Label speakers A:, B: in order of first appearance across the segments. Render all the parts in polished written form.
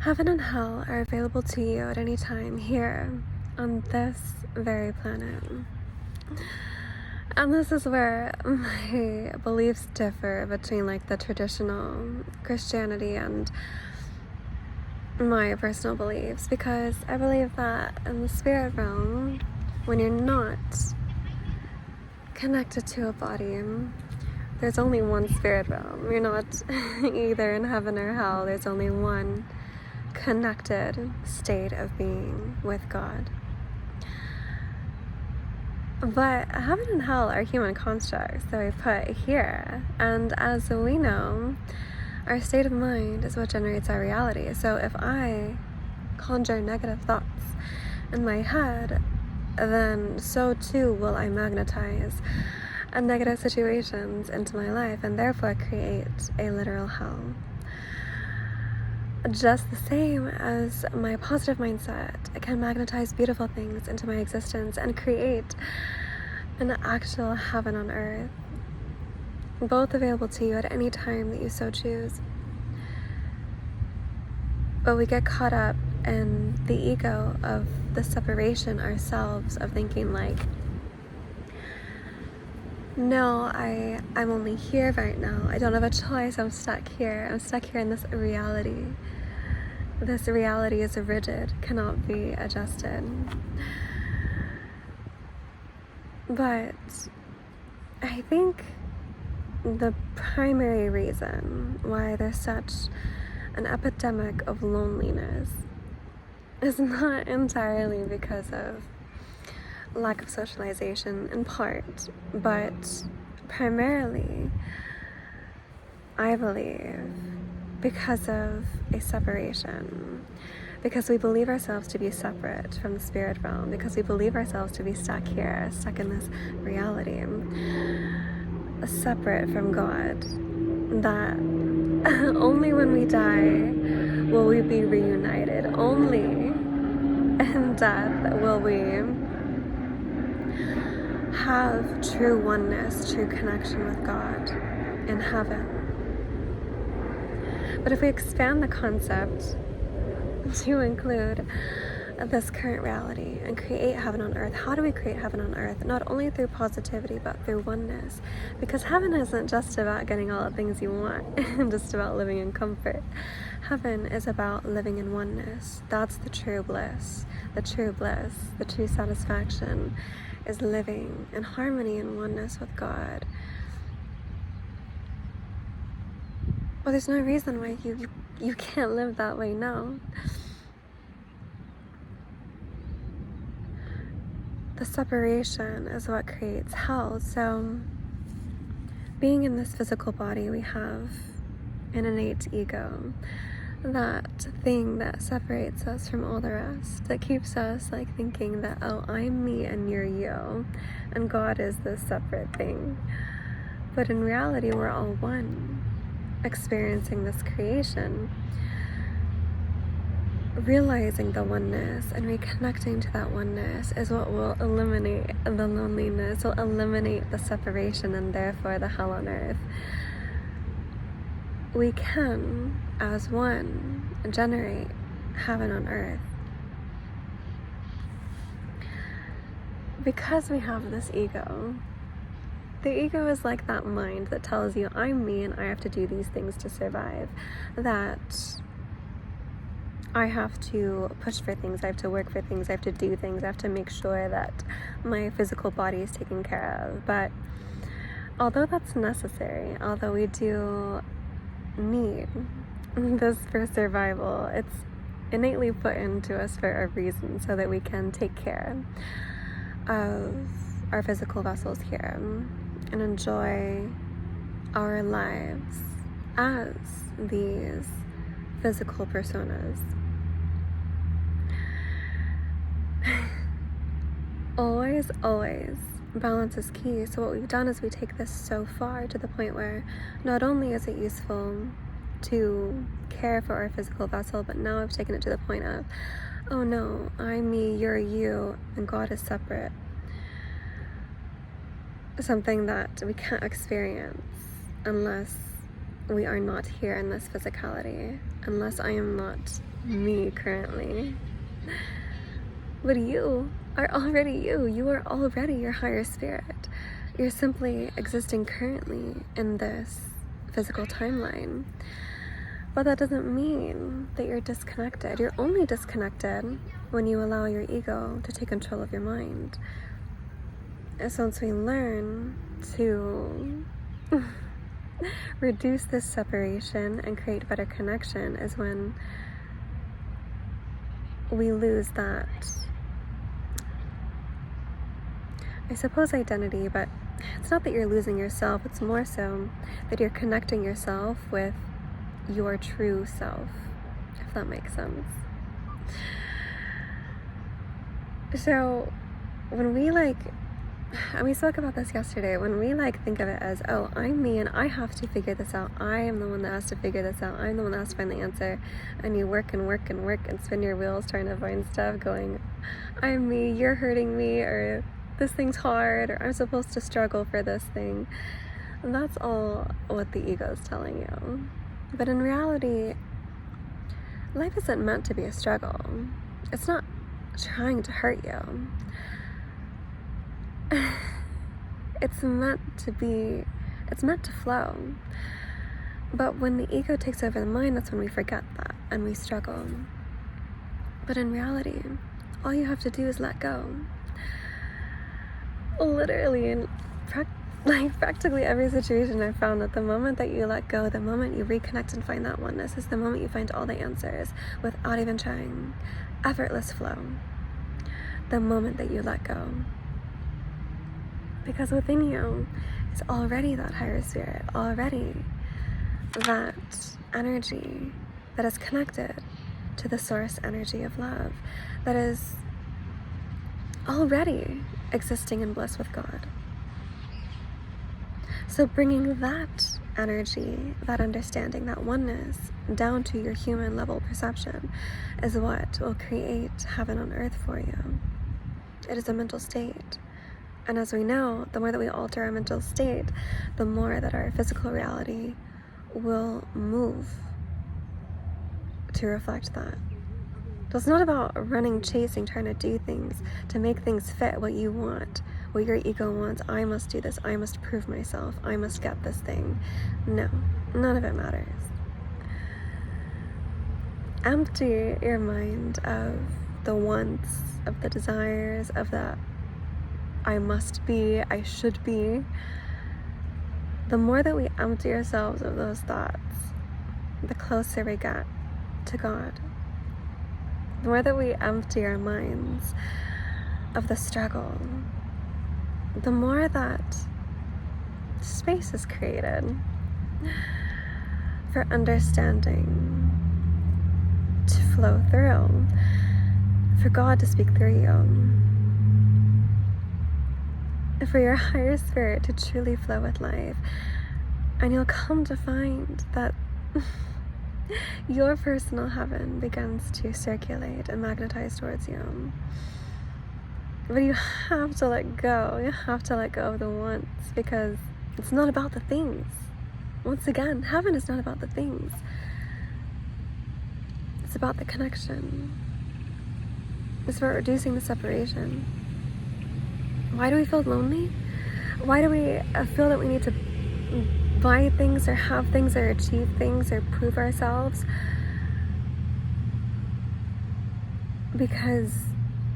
A: Heaven and hell are available to you at any time here on this very planet. And this is where my beliefs differ between like the traditional Christianity and my personal beliefs, because I believe that in the spirit realm, when you're not connected to a body, there's only one spirit realm. You're not either in heaven or hell. There's only one connected state of being with God. But heaven and hell are human constructs that we put here, and as we know, our state of mind is what generates our reality. So if I conjure negative thoughts in my head, then so too will I magnetize negative situations into my life and therefore create a literal hell. Just the same as my positive mindset can magnetize beautiful things into my existence and create an actual heaven on earth, both available to you at any time that you so choose. But we get caught up in the ego of the separation ourselves, of thinking like, no, I'm only here right now. I don't have a choice. I'm stuck here. I'm stuck here in this reality. This reality is rigid, cannot be adjusted. But I think the primary reason why there's such an epidemic of loneliness is not entirely because of lack of socialization in part, but primarily, I believe, because of a separation. Because we believe ourselves to be separate from the spirit realm, because we believe ourselves to be stuck here, stuck in this reality, separate from God, that only when we die will we be reunited. Only in death will we have true oneness, true connection with God in heaven. But if we expand the concept to include this current reality and create heaven on earth, how do we create heaven on earth? Not only through positivity, but through oneness. Because heaven isn't just about getting all the things you want and just about living in comfort. Heaven is about living in oneness. That's the true bliss. The true bliss, the true satisfaction is living in harmony and oneness with God. Well, there's no reason why you can't live that way now. The separation is what creates hell. So, being in this physical body, we have an innate ego. That thing that separates us from all the rest, that keeps us like thinking that, oh, I'm me and you're you, and God is this separate thing. But in reality, we're all one, experiencing this creation, realizing the oneness and reconnecting to that oneness is what will eliminate the loneliness, will eliminate the separation, and therefore the hell on earth. We can, as one, generate heaven on earth. Because we have this ego. The ego is like that mind that tells you, I'm me and I have to do these things to survive. That I have to push for things, I have to work for things, I have to do things, I have to make sure that my physical body is taken care of. But although that's necessary, although we do need this for survival, it's innately put into us for a reason, so that we can take care of our physical vessels here and enjoy our lives as these physical personas. Always, balance is key. So what we've done is we take this so far to the point where not only is it useful to care for our physical vessel, but now I've taken it to the point of, oh no, I'm me, you're you, and God is separate. Something that we can't experience unless we are not here in this physicality, unless I am not me currently. But you are already you. You are already your higher spirit. You're simply existing currently in this physical timeline. But that doesn't mean that you're disconnected. You're only disconnected when you allow your ego to take control of your mind. And so once we learn to reduce this separation and create better connection is when we lose that, I suppose, identity, but it's not that you're losing yourself, it's more so that you're connecting yourself with your true self, if that makes sense. So when we and we spoke about this yesterday, when we think of it as, oh, I'm me and I have to figure this out, I am the one that has to figure this out, I'm the one that has to find the answer, and you work and work and work and spin your wheels trying to find stuff, going, I'm me, you're hurting me, or this thing's hard, or I'm supposed to struggle for this thing. And that's all what the ego is telling you. But in reality, life isn't meant to be a struggle. It's not trying to hurt you. It's meant to flow. But when the ego takes over the mind, that's when we forget that and we struggle. But in reality, all you have to do is let go. Literally, in practically every situation, I've found that the moment that you let go, the moment you reconnect and find that oneness, is the moment you find all the answers without even trying. Effortless flow. The moment that you let go. Because within you is already that higher spirit, already that energy that is connected to the source energy of love, that is already existing in bliss with God. So bringing that energy, that understanding, that oneness down to your human level perception is what will create heaven on earth for you. It is a mental state. And as we know, the more that we alter our mental state, the more that our physical reality will move to reflect that. So it's not about running, chasing, trying to do things to make things fit what you want, what your ego wants. I must do this. I must prove myself. I must get this thing. No, none of it matters. Empty your mind of the wants, of the desires, of the I must be, I should be. The more that we empty ourselves of those thoughts, the closer we get to God. The more that we empty our minds of the struggle, the more that space is created for understanding to flow through, for God to speak through you, for your higher spirit to truly flow with life. And you'll come to find that your personal heaven begins to circulate and magnetize towards you. But you have to let go. You have to let go of the wants, because it's not about the things. Once again, heaven is not about the things. It's about the connection. It's about reducing the separation. Why do we feel lonely? Why do we feel that we need to buy things or have things or achieve things or prove ourselves? Because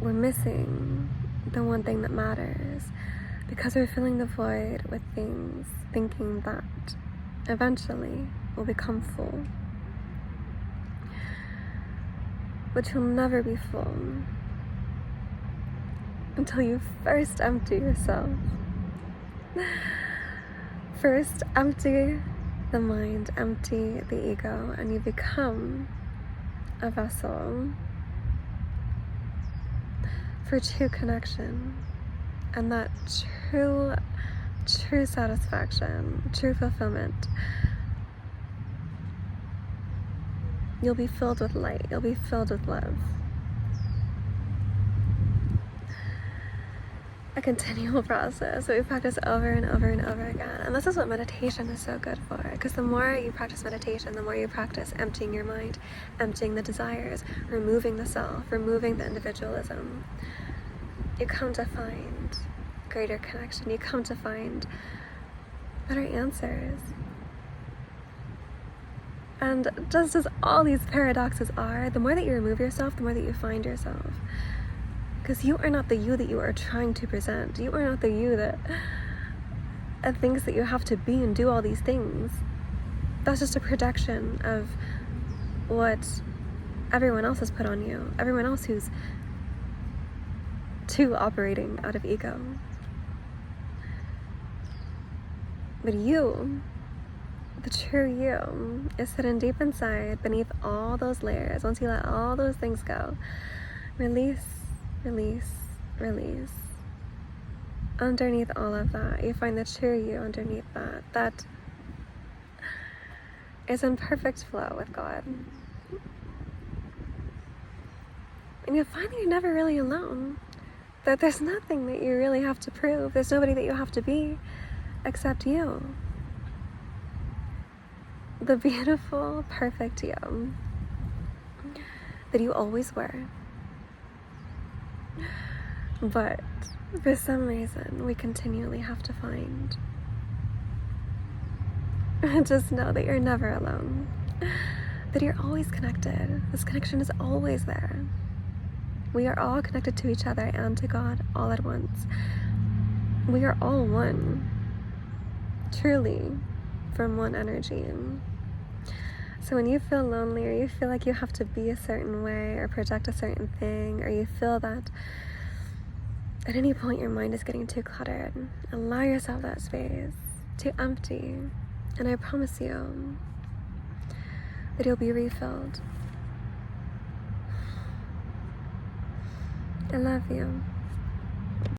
A: we're missing the one thing that matters. Because we're filling the void with things, thinking that eventually we'll become full. But you'll never be full until you first empty yourself. First, empty the mind, empty the ego, and you become a vessel for true connection and that true satisfaction, true fulfillment. You'll be filled with light. You'll be filled with love. a continual process that we practice over and over and over again. And this is what meditation is so good for, because the more you practice meditation, the more you practice emptying your mind, emptying the desires, removing the self, removing the individualism, you come to find greater connection. You come to find better answers. And just as all these paradoxes are, the more that you remove yourself, the more that you find yourself. Because you are not the you that you are trying to present. You are not the you that thinks that you have to be and do all these things. That's just a projection of what everyone else has put on you. Everyone else who's too operating out of ego. But you, the true you, is hidden deep inside beneath all those layers. Once you let all those things go, release, release, release. Underneath all of that, you find the true you underneath that. That is in perfect flow with God. And you'll find that you're never really alone. That there's nothing that you really have to prove. There's nobody that you have to be except you. The beautiful, perfect you that you always were. But for some reason, we continually have to find. Just know that you're never alone. That you're always connected. This connection is always there. We are all connected to each other and to God all at once. We are all one. Truly, from one energy. So when you feel lonely, or you feel like you have to be a certain way or project a certain thing, or you feel that at any point your mind is getting too cluttered, allow yourself that space to empty. And I promise you that you'll be refilled. I love you.